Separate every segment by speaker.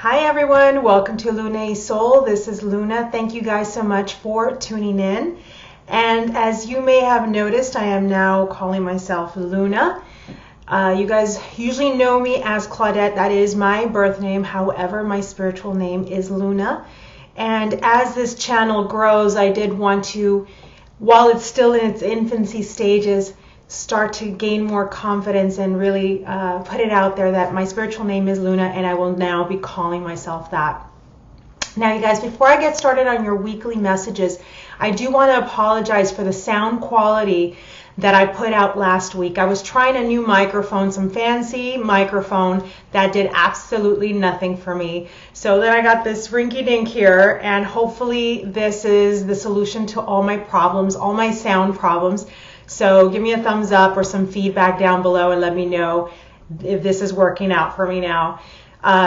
Speaker 1: Hi everyone, welcome to Luna Soul. This is Luna. Thank you guys so much for tuning in. And as you may have noticed, I am now calling myself Luna. You guys usually know me as Claudette. That is my birth name. However, my spiritual name is Luna. And as this channel grows, I did want to, while it's still in its infancy stages, start to gain more confidence and really put it out there that my spiritual name is Luna, and I will now be calling myself that. Now, you guys, before I get started on your weekly messages, I do want to apologize for the sound quality that I put out last week. I was trying a new microphone, some fancy microphone that did absolutely nothing for me. So then I got this rinky-dink here, and hopefully this is the solution to all my problems, all my sound problems. So give me a thumbs up or some feedback down below and let me know if this is working out for me now.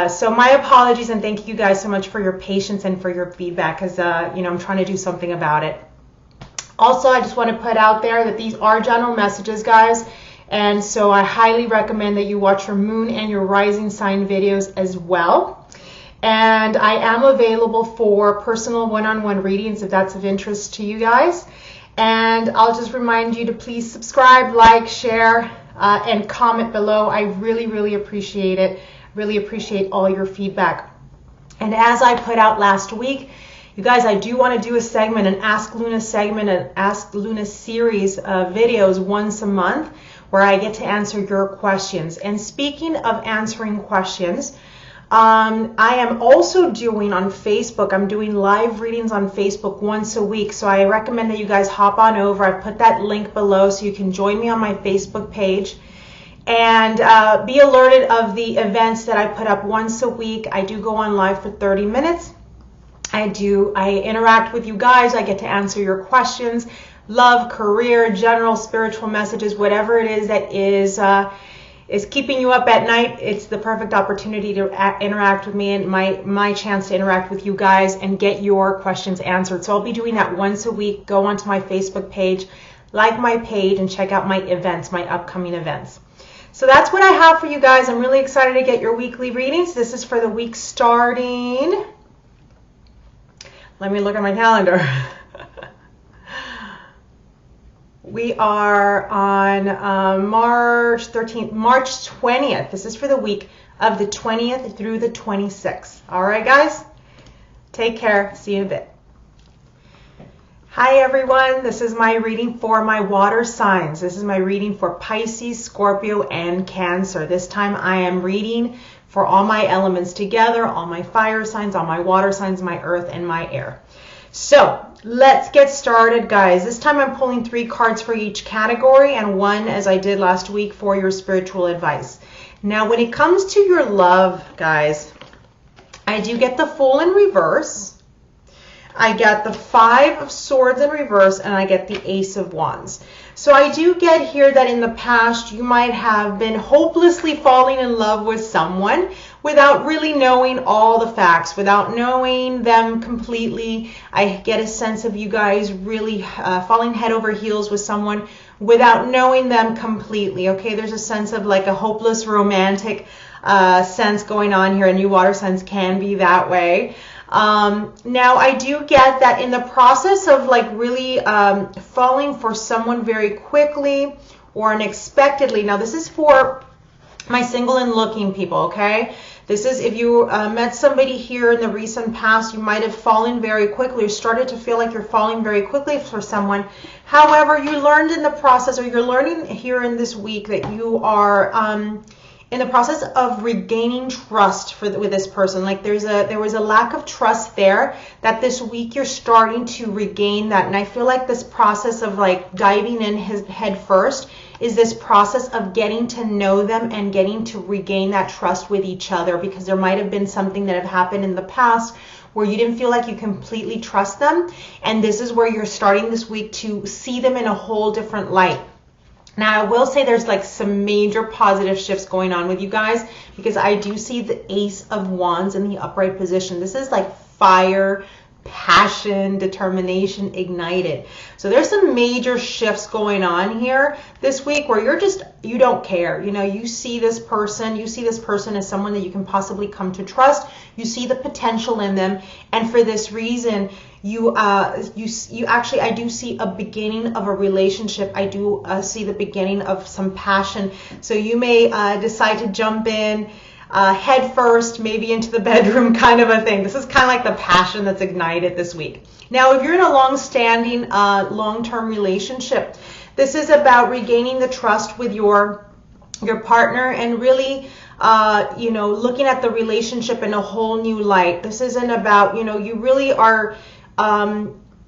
Speaker 1: So my apologies, and thank you guys so much for your patience and for your feedback, because I'm trying to do something about it. Also, I just want to put out there that these are general messages, guys, and so I highly recommend that you watch your moon and your rising sign videos as well. And I am available for personal one-on-one readings if that's of interest to you guys. And I'll just remind you to please subscribe, like, share, and comment below. I really, really appreciate it. Really appreciate all your feedback. And as I put out last week, you guys, I do want to do a segment, an Ask Luna segment, an Ask Luna series of videos once a month where I get to answer your questions. And speaking of answering questions, I am also doing on Facebook, I'm doing live readings on Facebook once a week. So I recommend that you guys hop on over. I've put that link below so you can join me on my Facebook page and be alerted of the events that I put up once a week. I do go on live for 30 minutes. I interact with you guys. I get to answer your questions, love, career, general spiritual messages, whatever it is that is keeping you up at night. It's the perfect opportunity to interact with me and my chance to interact with you guys and get your questions answered. So I'll be doing that once a week. Go onto my Facebook page, like my page, and check out my events, my upcoming events. So that's what I have for you guys. I'm really excited to get your weekly readings. This is for the week starting. Let me look at my calendar. We are on March 13th, March 20th. This is for the week of the 20th through the 26th. All right, guys? Take care. See you in a bit. Hi, everyone. This is my reading for my water signs. This is my reading for Pisces, Scorpio, and Cancer. This time I am reading for all my elements together, all my fire signs, all my water signs, my earth, and my air. So let's get started, guys. This time I'm pulling 3 cards for each category and 1, as I did last week, for your spiritual advice. Now, when it comes to your love, guys, I do get the Fool in reverse. I get the 5 of Swords in reverse, and I get the Ace of Wands. So I do get here that in the past you might have been hopelessly falling in love with someone without really knowing all the facts, without knowing them completely. I get a sense of you guys really falling head over heels with someone without knowing them completely. Okay, there's a sense of like a hopeless romantic sense going on here, and you water signs can be that way. Now I do get that in the process of like really falling for someone very quickly or unexpectedly. Now this is for my single and looking people, okay? This is if you met somebody here in the recent past, you might have fallen very quickly or started to feel like you're falling very quickly for someone. However, you learned in the process, or you're learning here in this week, that you are in the process of regaining trust with this person. Like there was a lack of trust there, that this week you're starting to regain that. And I feel like this process of like diving in head first is this process of getting to know them and getting to regain that trust with each other, because there might have been something that have happened in the past where you didn't feel like you completely trust them. And this is where you're starting this week to see them in a whole different light. Now, I will say there's like some major positive shifts going on with you guys, because I do see the Ace of Wands in the upright position. This is like fire, passion, determination ignited. So there's some major shifts going on here this week where you don't care. You know, you see this person as someone that you can possibly come to trust. You see the potential in them, and for this reason, I do see a beginning of a relationship. I do see the beginning of some passion. So you may decide to jump in head first, maybe into the bedroom kind of a thing. This is kind of like the passion that's ignited this week. Now, if you're in a long-standing, long-term relationship, this is about regaining the trust with your partner and really, looking at the relationship in a whole new light. This isn't about, you really are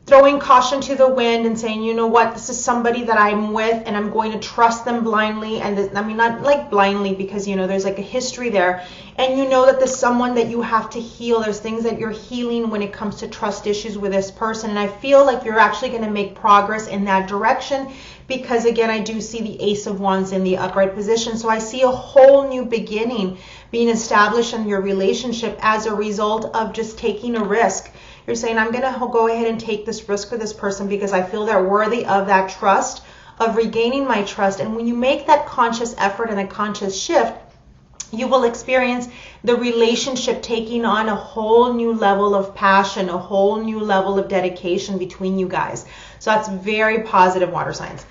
Speaker 1: throwing caution to the wind and saying, you know what, this is somebody that I'm with and I'm going to trust them blindly. And I mean, not like blindly, because, there's like a history there. And you know that there's someone that you have to heal. There's things that you're healing when it comes to trust issues with this person. And I feel like you're actually going to make progress in that direction because, again, I do see the Ace of Wands in the upright position. So I see a whole new beginning being established in your relationship as a result of just taking a risk. You're saying, I'm going to go ahead and take this risk with this person because I feel they're worthy of that trust, of regaining my trust. And when you make that conscious effort and a conscious shift, you will experience the relationship taking on a whole new level of passion, a whole new level of dedication between you guys. So that's very positive, water signs.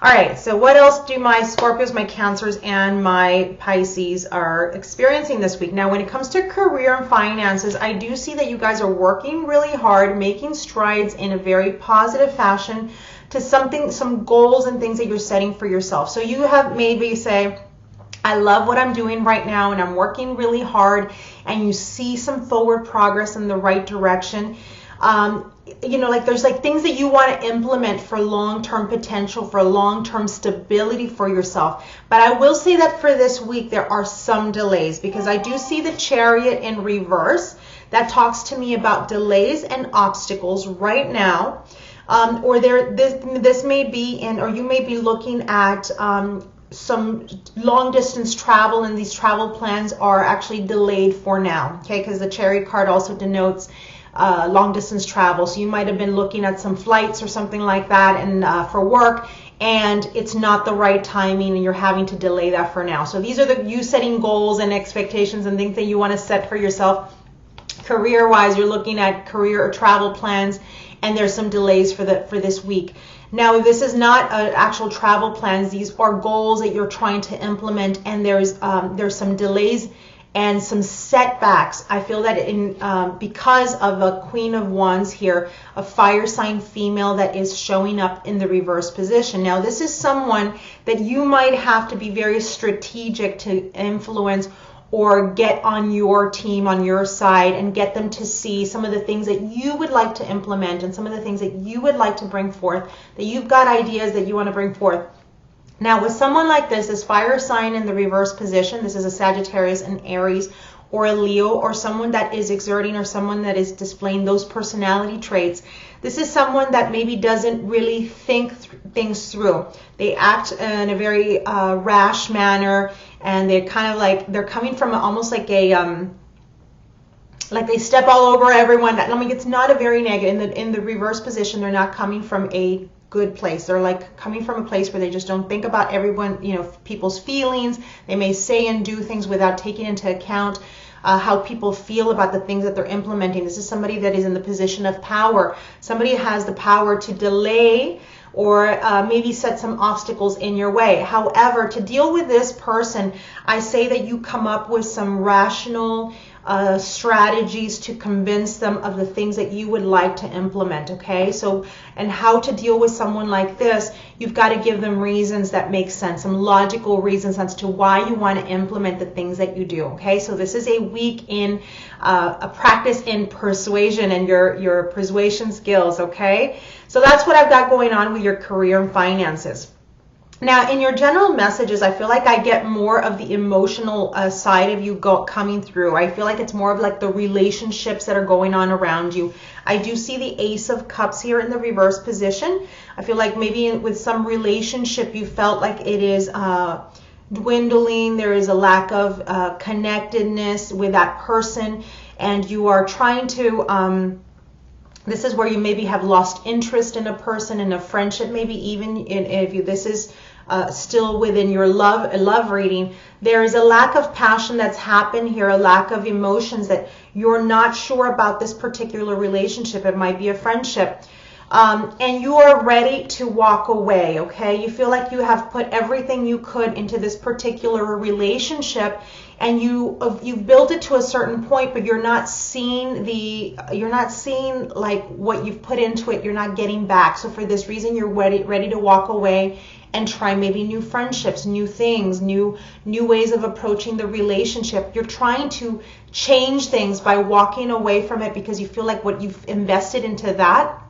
Speaker 1: All right, so what else do my Scorpios, my Cancers, and my Pisces are experiencing this week? Now, when it comes to career and finances, I do see that you guys are working really hard, making strides in a very positive fashion to some goals and things that you're setting for yourself. So you have maybe say, I love what I'm doing right now and I'm working really hard, and you see some forward progress in the right direction. There's like things that you want to implement for long-term potential, for long-term stability for yourself. But I will say that for this week, there are some delays because I do see the Chariot in reverse. That talks to me about delays and obstacles right now. This may be or you may be looking at some long distance travel, and these travel plans are actually delayed for now. Okay, because the Chariot card also denotes long distance travel. So you might have been looking at some flights or something like that and for work, and it's not the right timing and you're having to delay that for now. So these are you setting goals and expectations and things that you want to set for yourself. Career wise, you're looking at career or travel plans, and there's some delays for this week. Now, this is not actual travel plans. These are goals that you're trying to implement, and there's some delays and some setbacks. I feel that because of a Queen of Wands here, a fire sign female that is showing up in the reverse position. Now, this is someone that you might have to be very strategic to influence or get on your team, on your side, and get them to see some of the things that you would like to implement and some of the things that you would like to bring forth, that you've got ideas that you want to bring forth. Now, with someone like this fire sign in the reverse position, this is a Sagittarius, an Aries, or a Leo, or someone that is exerting or someone that is displaying those personality traits. This is someone that maybe doesn't really think things through. They act in a very rash manner, and they're kind of like, they're coming from almost like a like they step all over everyone. I mean, it's not a very negative. In the reverse position, they're not coming from a good place. They're like coming from a place where they just don't think about everyone, people's feelings. They may say and do things without taking into account how people feel about the things that they're implementing. This is somebody that is in the position of power. Somebody has the power to delay or maybe set some obstacles in your way. However, to deal with this person, I say that you come up with some rational strategies to convince them of the things that you would like to implement, okay? So, and how to deal with someone like this, you've got to give them reasons that make sense, some logical reasons as to why you want to implement the things that you do, okay? So this is a week in a practice in persuasion and your persuasion skills, okay? So that's what I've got going on with your career and finances. Now, in your general messages, I feel like I get more of the emotional side of you coming through. I feel like it's more of like the relationships that are going on around you. I do see the Ace of Cups here in the reverse position. I feel like maybe with some relationship you felt like it is dwindling. There is a lack of connectedness with that person, and you are trying to This is where you maybe have lost interest in a person, in a friendship, maybe even if this is still within your love reading. There is a lack of passion that's happened here, a lack of emotions, that you're not sure about this particular relationship. It might be a friendship. And you are ready to walk away, okay? You feel like you have put everything you could into this particular relationship, and you've built it to a certain point, but you're not seeing like what you've put into it. You're not getting back. So for this reason, you're ready to walk away and try maybe new friendships, new things, new ways of approaching the relationship. You're trying to change things by walking away from it because you feel like what you've invested into that,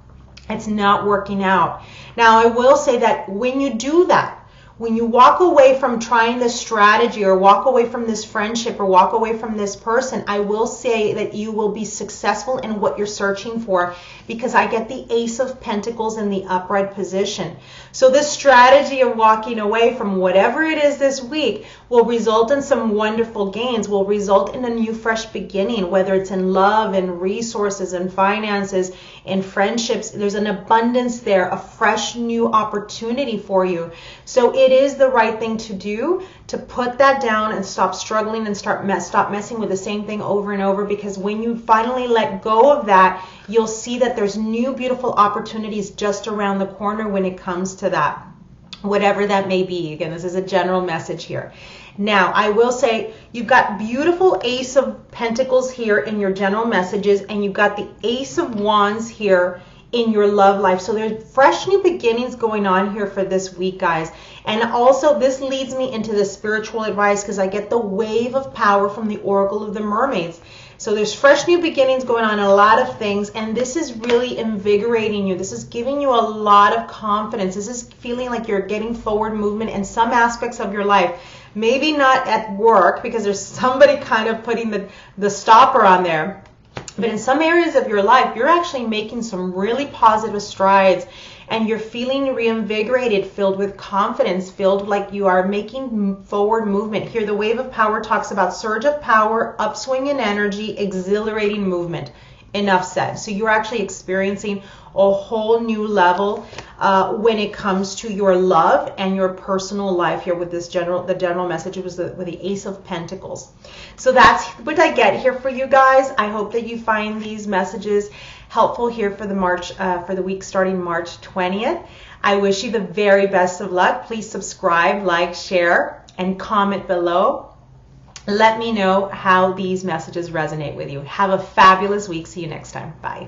Speaker 1: it's not working out. Now, I will say that when you do that, when you walk away from trying this strategy, or walk away from this friendship, or walk away from this person, I will say that you will be successful in what you're searching for, because I get the Ace of Pentacles in the upright position. So this strategy of walking away from whatever it is this week will result in some wonderful gains, will result in a new fresh beginning, whether it's in love and resources and finances and friendships. There's an abundance there, a fresh new opportunity for you. So it is the right thing to do, to put that down and stop struggling and stop messing with the same thing over and over, because when you finally let go of that, you'll see that there's new beautiful opportunities just around the corner when it comes to that, whatever that may be. Again, this is a general message here. Now, I will say you've got beautiful Ace of Pentacles here in your general messages, and you've got the Ace of Wands here in your love life. So there's fresh new beginnings going on here for this week, guys. And also this leads me into the spiritual advice, because I get the Wave of Power from the Oracle of the Mermaids. So there's fresh new beginnings going on in a lot of things, and this is really invigorating you. This is giving you a lot of confidence. This is feeling like you're getting forward movement in some aspects of your life. Maybe not at work, because there's somebody kind of putting the stopper on there. But in some areas of your life, you're actually making some really positive strides, and you're feeling reinvigorated, filled with confidence, filled like you are making forward movement. Here, the Wave of Power talks about surge of power, upswing in energy, exhilarating movement. Enough said. So you're actually experiencing a whole new level when it comes to your love and your personal life here with this the general message. It was with the Ace of Pentacles. So that's what I get here for you guys. I hope that you find these messages helpful here for the week starting March 20th. I wish you the very best of luck. Please subscribe, like, share, and comment below. Let me know how these messages resonate with you. Have a fabulous week. See you next time. Bye.